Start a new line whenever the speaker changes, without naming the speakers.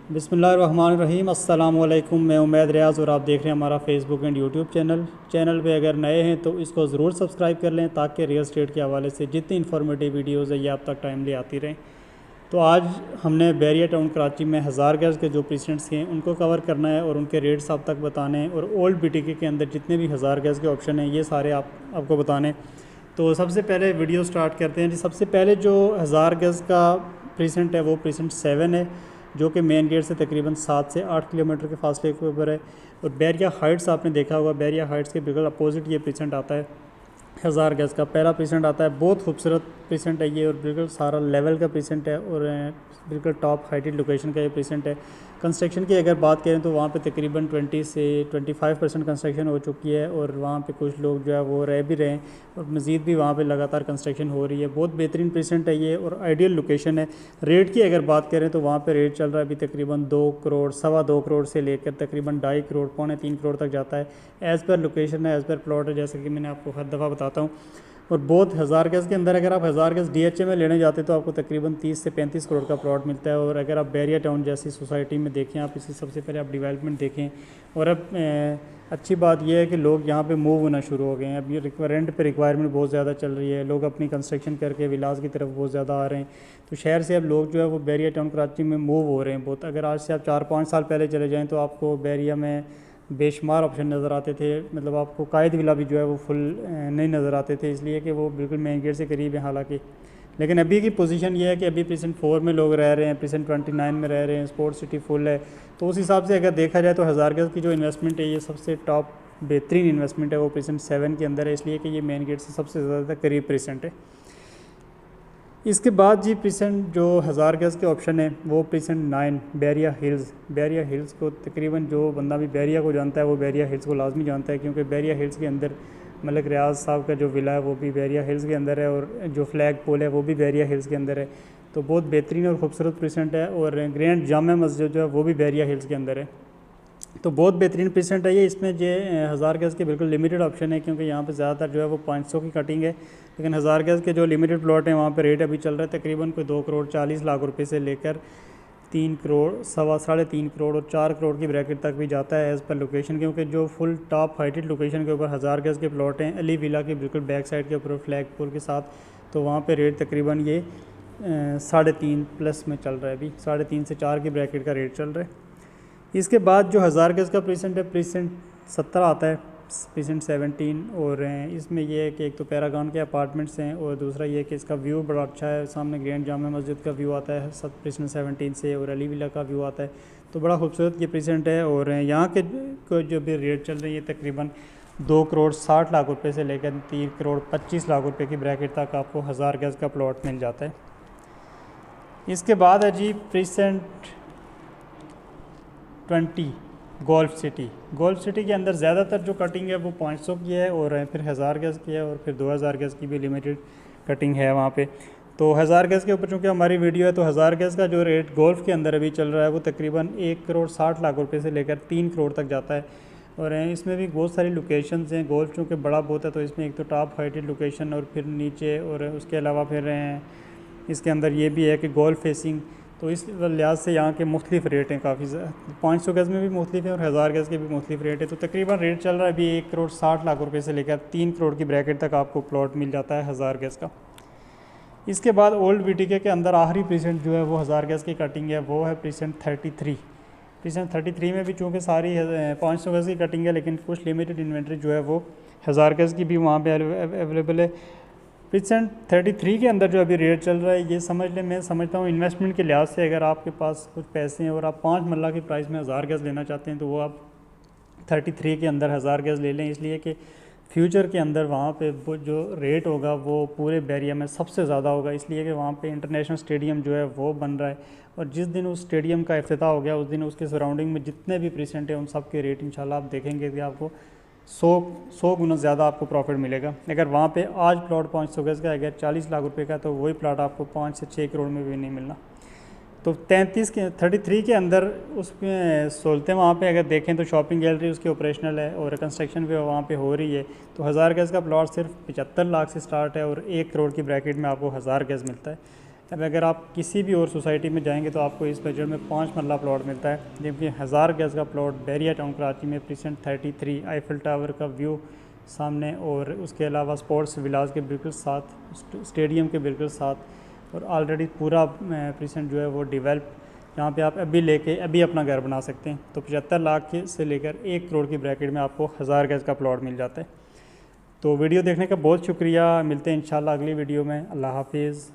बिस्मिल्लाहिर्रहमानिर्रहीम। अस्सलाम वालेकुम। मैं उमैद रियाज़ और आप देख रहे हैं हमारा फेसबुक एंड यूट्यूब चैनल पे अगर नए हैं तो इसको ज़रूर सब्सक्राइब कर लें ताकि रियल एस्टेट के हवाले से जितनी इन्फॉर्मेटिव वीडियोज़ है ये आप तक टाइमली आती रहें। तो आज हमने बैरिया टाउन कराची में 1000 गज़ के जो प्रीसेंट्स हैं उनको कवर करना है और उनके रेट्स आप तक बताने हैं, और ओल्ड बीटीके के अंदर जितने भी 1000 गज़ के ऑप्शन हैं ये सारे आपको बताने। तो सबसे पहले वीडियो स्टार्ट करते हैं जी। सबसे पहले जो 1000 गज़ का प्रीसेंट है वो प्रीसेंट 7 है, जो कि मेन गेट से तकरीबन 7 से 8 किलोमीटर के फासले के ऊपर है। और बैरिया हाइट्स आपने देखा होगा, बैरिया हाइट्स के बिल्कुल अपोजिट ये प्रीसेंट आता है। 1000 गज़ का पहला प्रीसेंट आता है, बहुत खूबसूरत प्रीसेंट है ये, और बिल्कुल सारा लेवल का प्रीसेंट है और बिल्कुल टॉप हाइटेड लोकेशन का ये प्रीसेंट है। कंस्ट्रक्शन की अगर बात करें तो वहाँ पे तकरीबन 20 से 25% कंस्ट्रक्शन हो चुकी है, और वहाँ पे कुछ लोग जो है वो रह भी रहे हैं, और मज़ीद भी वहाँ पे लगातार कंस्ट्रक्शन हो रही है। बहुत बेहतरीन प्रीसेंट है ये और आइडियल लोकेशन है। रेट की अगर बात करें तो वहाँ पे रेट चल रहा है अभी तकरीबन 2 करोड़, 2.25 करोड़ से लेकर तकरीबन 2.5 करोड़, 2.25 करोड़ तक जाता है। एज़ पर लोकेशन है, एज़ पर प्लॉट है, जैसे कि मैंने आपको हर दफ़ा बताता हूँ। और बहुत 1000 गज़ के अंदर अगर आप 1000 गज़ DHA में लेने जाते तो आपको तकरीबन 30 से 35 करोड़ का प्लॉट मिलता है। और अगर आप बैरिया टाउन जैसी सोसाइटी में देखें, आप इसी सबसे पहले आप डेवलपमेंट देखें। और अब अच्छी बात यह है कि लोग यहाँ पे मूव होना शुरू हो गए हैं। अब ये रेंट पे रिक्वायरमेंट बहुत ज़्यादा चल रही है, लोग अपनी कंस्ट्रक्शन करके विलास की तरफ बहुत ज़्यादा आ रहे हैं। तो शहर से अब लोग जो है वो बैरिया टाउन कराची में मूव हो रहे हैं बहुत। अगर आज से आप 4-5 साल पहले चले जाएँ तो आपको बैरिया में बेशुमार ऑप्शन नज़र आते थे, मतलब आपको कायद विला भी जो है वो फुल नहीं नज़र आते थे, इसलिए कि वो बिल्कुल मेन गेट से करीब है हालांकि। लेकिन अभी की पोजीशन ये है कि अभी प्रीसेंट 4 में लोग रह रहे हैं, प्रीसेंट 29 में रह रहे हैं, स्पोर्ट्स सिटी फुल है। तो उस हिसाब से अगर देखा जाए तो 1000 गज़ की जो इन्वेस्टमेंट है ये सबसे टॉप बेहतरीन इन्वेस्टमेंट है वो प्रीसेंट 7 के अंदर है, इसलिए कि ये मेन गेट से सबसे ज़्यादा करीब प्रीसेंट है। इसके बाद जी प्रीसेंट जो 1000 गज़ के ऑप्शन है वो प्रीसेंट 9 बैरिया हिल्स को तकरीबन जो बंदा भी बैरिया को जानता है वो बैरिया हिल्स को लाजमी जानता है, क्योंकि बैरिया हिल्स के अंदर मलिक रियाज साहब का जो विला है वो भी बैरिया हिल्स के अंदर है, और जो फ्लैग पोल है वो भी बैरिया हिल्स के अंदर है। तो बहुत बेहतरीन और ख़ूबसूरत प्रीसेंट है। और ग्रैंड जामा मस्जिद जो है वो भी बैरिया हिल्स के अंदर है। तो बहुत बेहतरीन प्रीसेंट है ये। इसमें जो 1000 गज़ के बिल्कुल लिमिटेड ऑप्शन है, क्योंकि यहाँ पे ज़्यादातर जो है वो 500 की कटिंग है। लेकिन 1000 गज़ के जो लिमिटेड प्लॉट हैं वहाँ पे रेट अभी चल रहा है तकरीबन कोई 2 करोड़ 40 लाख रुपए से लेकर 3 करोड़, 3.5 करोड़ और 4 करोड़ की ब्रैकेट तक भी जाता है एज़ पर लोकेशन, क्योंकि जो फुल टॉप हाइटेड लोकेशन के ऊपर 1000 गज़ के प्लॉट हैं अली विला के बिल्कुल बैक साइड के ऊपर फ्लैग पोल के साथ, तो वहाँ पर रेट तकरीबन ये 3.5 प्लस में चल रहा है। अभी 3.5 से 4 की ब्रैकेट का रेट चल रहा है। इसके बाद जो 1000 गज़ का प्रीसेंट है प्रीसेंट 17 आता है, प्रीसेंट 17। और इसमें यह है कि एक तो पैरागॉन के अपार्टमेंट्स हैं, और दूसरा ये है कि इसका व्यू बड़ा अच्छा है, सामने ग्रैंड जामा मस्जिद का व्यू आता है प्रीसेंट 17 से, और अली विला का व्यू आता है। तो बड़ा खूबसूरत ये प्रीसेंट है। और यहाँ के जो भी रेट चल रही है तकरीबन 2 करोड़ 60 लाख रुपये से लेकर 3 करोड़ 25 लाख रुपये की ब्रैकेट तक आपको 1000 गज़ का प्लॉट मिल जाता है। इसके बाद है जी प्रीसेंट 20 गोल्फ सिटी के अंदर ज़्यादातर जो कटिंग है वो 500 की है, और फिर 1000 गज़ की है, और फिर 2000 गज़ की भी लिमिटेड कटिंग है वहाँ पे। तो 1000 गज़ के ऊपर चूँकि हमारी वीडियो है तो 1000 गज़ का जो रेट गोल्फ के अंदर अभी चल रहा है वो तकरीबन 1 करोड़ 60 लाख रुपए से लेकर 3 करोड़ तक जाता है। और इसमें भी बहुत सारी लोकेशंस हैं। गोल्फ चूँकि बड़ा बहुत है तो इसमें एक तो टॉप हाइटेड लोकेशन और फिर नीचे, और उसके अलावा फिर इसके अंदर ये भी है कि गोल्फ फेसिंग, तो इस लिहाज से यहाँ के मुख्तलिफ रेट हैं काफ़ी। 500 गज़ में भी मुख्तलिफ है और 1000 गज़ के भी मुख्तलिफ रेट है। तो तकरीबन रेट चल रहा है अभी 1 करोड़ 60 लाख रुपए से लेकर 3 करोड़ की ब्रैकेट तक आपको प्लॉट मिल जाता है 1000 गज़ का। इसके बाद ओल्ड बीटीके के अंदर आखिरी प्रीसेंट जो है वो 1000 गज़ की कटिंग है, वो है प्रीसेंट 33। प्रीसेंट 33 में भी चूँकि सारी 500 गज़ की कटिंग है, लेकिन कुछ लिमिटेड इन्वेंट्री जो है वो 1000 गज़ की भी वहाँ पर अवेलेबल है। प्रीसेंट 33 के अंदर जो अभी रेट चल रहा है ये समझ लें, मैं समझता हूँ इन्वेस्टमेंट के लिहाज से अगर आपके पास कुछ पैसे हैं और आप 5 मरला की प्राइस में 1000 गज़ लेना चाहते हैं तो वो आप 33 के अंदर 1000 गज़ ले लें, इसलिए कि फ्यूचर के अंदर वहाँ पे वो जो रेट होगा वो पूरे बैरिया में सबसे ज़्यादा होगा, इसलिए कि वहाँ पे इंटरनेशनल स्टेडियम जो है वो बन रहा है। और जिस दिन उस स्टेडियम का इफ्तिताह हो गया उस दिन उसके सराउंडिंग में जितने भी प्रीसेंट हैं उन सब के रेट इंशाल्लाह आप देखेंगे कि आपको 100 गुना ज़्यादा आपको प्रॉफिट मिलेगा। अगर वहाँ पे आज प्लॉट 500 गज़ का अगर 40 लाख रुपए का, तो वही प्लॉट आपको 5 से 6 करोड़ में भी नहीं मिलना। तो 33 के अंदर उसमें सहूलतें वहाँ पे अगर देखें तो शॉपिंग गैलरी उसकी ऑपरेशनल है और कंस्ट्रक्शन भी वहाँ पे हो रही है। तो 1000 गज़ का प्लॉट सिर्फ 75 लाख से स्टार्ट है और 1 करोड़ की ब्रैकेट में आपको 1000 गज़ मिलता है। अब अगर आप किसी भी और सोसाइटी में जाएंगे तो आपको इस बजट में 5 मरला प्लॉट मिलता है, जबकि 1000 गज का प्लॉट बैरिया टाउन कराची में प्रीसेंट 33 आईफिल टावर का व्यू सामने, और उसके अलावा स्पोर्ट्स विलास के बिल्कुल साथ, स्टेडियम के बिल्कुल साथ, और ऑलरेडी पूरा प्रीसेंट जो है वो डेवलप, यहाँ पे आप अभी अपना घर बना सकते हैं। तो 75 लाख से लेकर 1 करोड़ की ब्रैकेट में आपको 1000 गज का प्लॉट मिल जाता है। तो वीडियो देखने का बहुत शुक्रिया, मिलते हैं इंशाल्लाह अगली वीडियो में। अल्लाह हाफिज़।